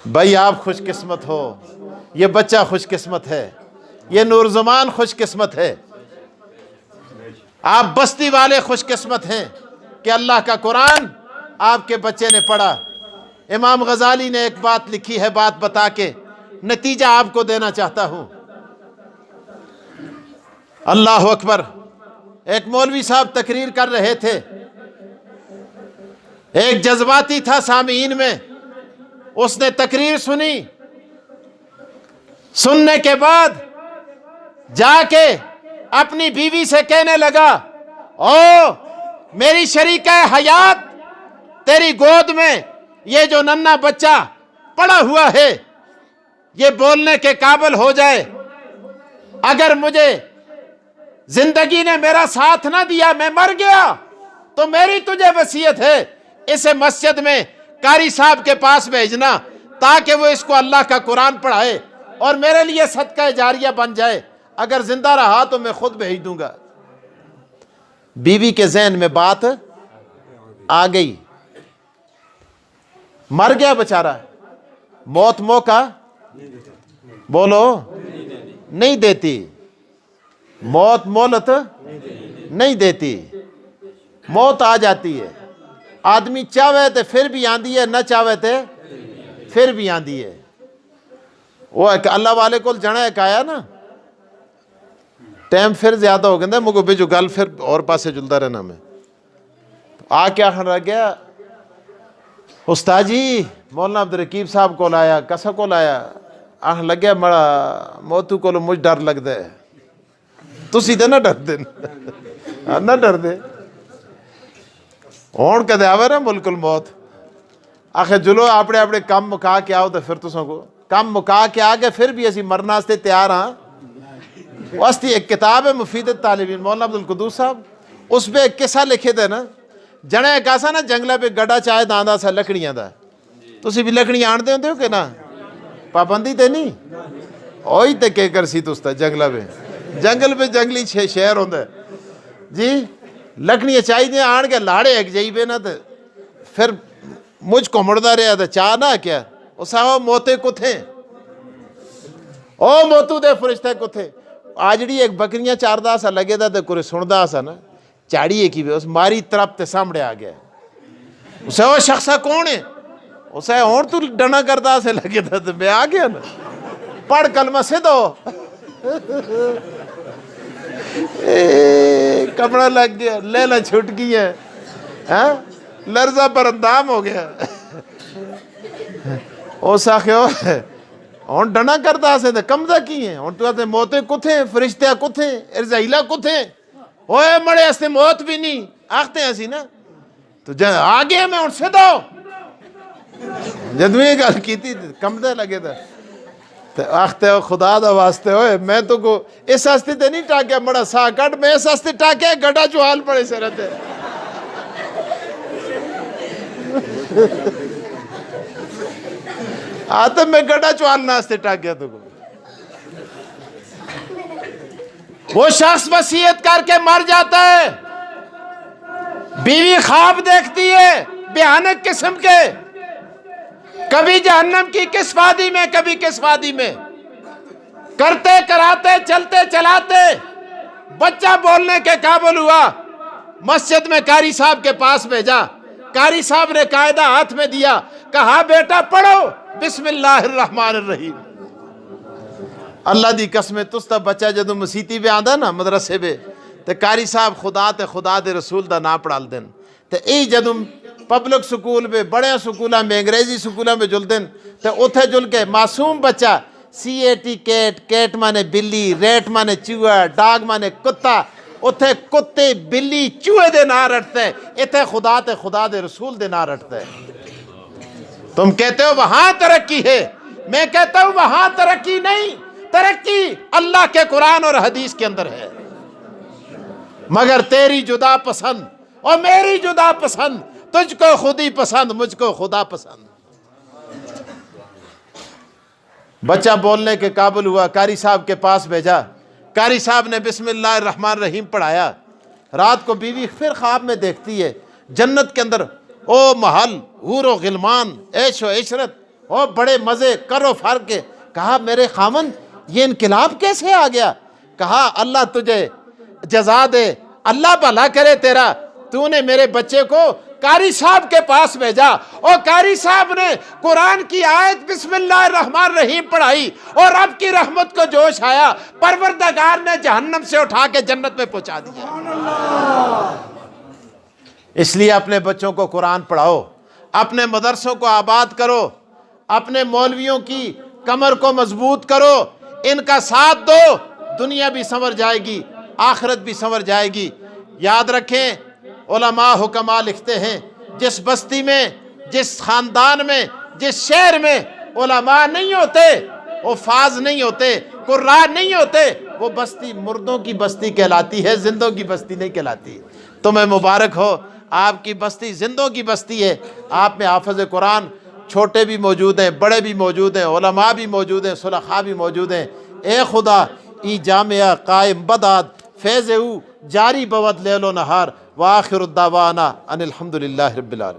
بھائی آپ خوش قسمت ہو، یہ بچہ خوش قسمت ہے، یہ نورزمان خوش قسمت ہے، آپ بستی والے خوش قسمت ہیں کہ اللہ کا قرآن آپ کے بچے نے پڑھا۔ امام غزالی نے ایک بات لکھی ہے، بات بتا کے نتیجہ آپ کو دینا چاہتا ہوں۔ اللہ اکبر۔ ایک مولوی صاحب تقریر کر رہے تھے، ایک جذباتی تھا سامعین میں، اس نے تقریر سنی، سننے کے بعد جا کے اپنی بیوی سے کہنے لگا، او میری شریکہ حیات، تیری گود میں یہ جو ننھا بچہ پڑا ہوا ہے یہ بولنے کے قابل ہو جائے، اگر مجھے زندگی نے میرا ساتھ نہ دیا، میں مر گیا، تو میری تجھے وصیت ہے اسے مسجد میں قاری صاحب کے پاس بھیجنا تاکہ وہ اس کو اللہ کا قرآن پڑھائے اور میرے لیے صدقہ جاریہ بن جائے، اگر زندہ رہا تو میں خود بھیج دوں گا۔ بیوی کے ذہن میں بات آ گئی، مر گیا بیچارہ، موت موقع بولو نہیں دیتی، موت مولت نہیں دیتی، موت آ جاتی ہے، آدمی چاہے تے پھر بھی آندی ہے، نہ چاہے تے پھر بھی آندی ہے۔ وہ ایک اللہ والے کو جنا ایک آیا نا، ٹائم پھر زیادہ ہو گیا مجھے بھی جو گل پھر اور پاسے جلتا رہنا، میں آ کے آخر رہ گیا، استاد جی مولانا عبدالرقیب صاحب کو لایا، کسا کو لایا، آخ لگیا مڑا موتو کو مجھ ڈر لگ دے، تسی تے نہ ڈر دے، نہ ڈر دے، ہون کدے آوے نا ملک الموت، آخر جلو اپنے اپنے کام مکا کے آؤ، تو پھر تسوں کو کام مکا کے آگے پھر بھی اسی مرنا سے تیار ہاں۔ واسطی ایک کتاب ہے مفیدت طالبین، مولانا عبدالقدوس صاحب، اس پہ ایک قصہ لکھے تھے نا، جنے ایک ایسا نا جنگلے پہ گڑا چاہے داندہ سا لکڑیاں دا، تسی بھی لکڑیاں آن دے ہوندے ہو کہ نا، پابندی تے نہیں، اوہی تے کہ کرسی تستا جنگلہ پہ، جنگل پہ جنگلی شہر ہوندہ ہے جی، لکڑیاں چاہی دیں آن کے لاڑے ایک جائی پہ نا، تے پھر مجھ کو مردہ رہا تھا چاہ نا کیا، اس آہو موتے کو تھے، او موتو دے فرشتے کو تھے، آجڑی ایک بکریاں چاردہ سا لگے تھا، تے کوئی سندہ سا نا، چاڑی ایک ہی بھی، اس ماری طرف تے سامنے آ گیا، اسے وہ شخصہ کون ہے، اسے اور تو ڈنا کردہ سے لگے تھا، تے میں آ گیا نا، پڑھ کلمہ سے دو، کپڑا لگ گیا، لیلہ چھوٹ گئی ہے، لرزہ پر اندام ہو گیا، او ساکھیو ہون ڈنا کرتا سے کمزہ کی ہیں، ہون تو آتے موتے کتھیں، فرشتہ کتھیں، ارزائیلہ کتھیں، ہوئے مڑے اس نے موت بھی نہیں آختے ہیں ایسی نا، تو آگے میں ان سے دو، جدویں گل کی تھی کمزہ لگے تھا، تو آختے ہو خدا دا واسطے ہوئے، میں تو کو اس ہستی تے نہیں ٹاکیا مڑا سا کٹ، میں اس ہستی ٹاکیا گڑا جو حال پڑے سے رہتے آتا میں گڑا چوال ناستے ٹاکیا تو کو، وہ شخص وصیت کر کے مر جاتا ہے، بیوی خواب دیکھتی ہے بھیانک قسم کے، کبھی جہنم کی کس وادی میں کبھی کس وادی میں، کرتے کراتے چلتے چلاتے بچہ بولنے کے قابل ہوا، مسجد میں قاری صاحب کے پاس بھیجا، قاری صاحب نے قاعدہ ہاتھ میں دیا، کہا بیٹا پڑھو بسم اللہ الرحمن الرحیم، اللہ دی قسم تستا بچہ جدو مسیتی پہ آندا نا مدرسے پہ، تے قاری صاحب خدا دے رسول دا نا پڑھال دن، تے ای جدو پبلک سکول پہ بڑے سکولہ میں انگریزی سکولہ میں جل دن، تے اتھے جل کے معصوم بچہ CAT کیٹ، کیٹ مانے بلی، ریٹ مانے چوہا، ڈاگ مانے کتا، اتھے کتے بلی چوہے دے نا رٹتے، اتھے خدا دے رسول دے نا رٹتے۔ تم کہتے ہو وہاں ترقی ہے، میں کہتا ہوں وہاں ترقی نہیں، ترقی اللہ کے قرآن اور حدیث کے اندر ہے، مگر تیری جدا پسند اور میری جدا پسند، تجھ کو خودی پسند مجھ کو خدا پسند۔ بچہ بولنے کے قابل ہوا، قاری صاحب کے پاس بھیجا، قاری صاحب نے بسم اللہ الرحمن الرحیم پڑھایا، رات کو بیوی پھر خواب میں دیکھتی ہے جنت کے اندر او محل حور و غلمان عیش و عشرت، او بڑے مزے کرو فرق کے. کہا میرے خامن یہ انقلاب کیسے آ گیا؟ کہا اللہ تجھے جزا دے، اللہ بھلا کرے تیرا، تو نے میرے بچے کو قاری صاحب کے پاس بھیجا اور قاری صاحب نے قرآن کی آیت بسم اللہ الرحمن الرحیم پڑھائی اور رب کی رحمت کو جوش آیا، پروردگار نے جہنم سے اٹھا کے جنت میں پہنچا دیا. اس لیے اپنے بچوں کو قرآن پڑھاؤ، اپنے مدرسوں کو آباد کرو، اپنے مولویوں کی کمر کو مضبوط کرو، ان کا ساتھ دو، دنیا بھی سنور جائے گی، آخرت بھی سنور جائے گی. یاد رکھیں علماء حکماء لکھتے ہیں جس بستی میں، جس خاندان میں، جس شہر میں علماء نہیں ہوتے، حفاظ نہیں ہوتے، قراء نہیں ہوتے، وہ بستی مردوں کی بستی کہلاتی ہے، زندوں کی بستی نہیں کہلاتی. تمہیں مبارک ہو، آپ کی بستی زندوں کی بستی ہے. آپ میں حافظ قرآن چھوٹے بھی موجود ہیں، بڑے بھی موجود ہیں، علماء بھی موجود ہیں، صلحاء بھی موجود ہیں. اے خدا ای جامعہ قائم بداد فیض او جاری بود لیل و نہار. وآخر الدعوانا ان الحمدللہ رب العالمین.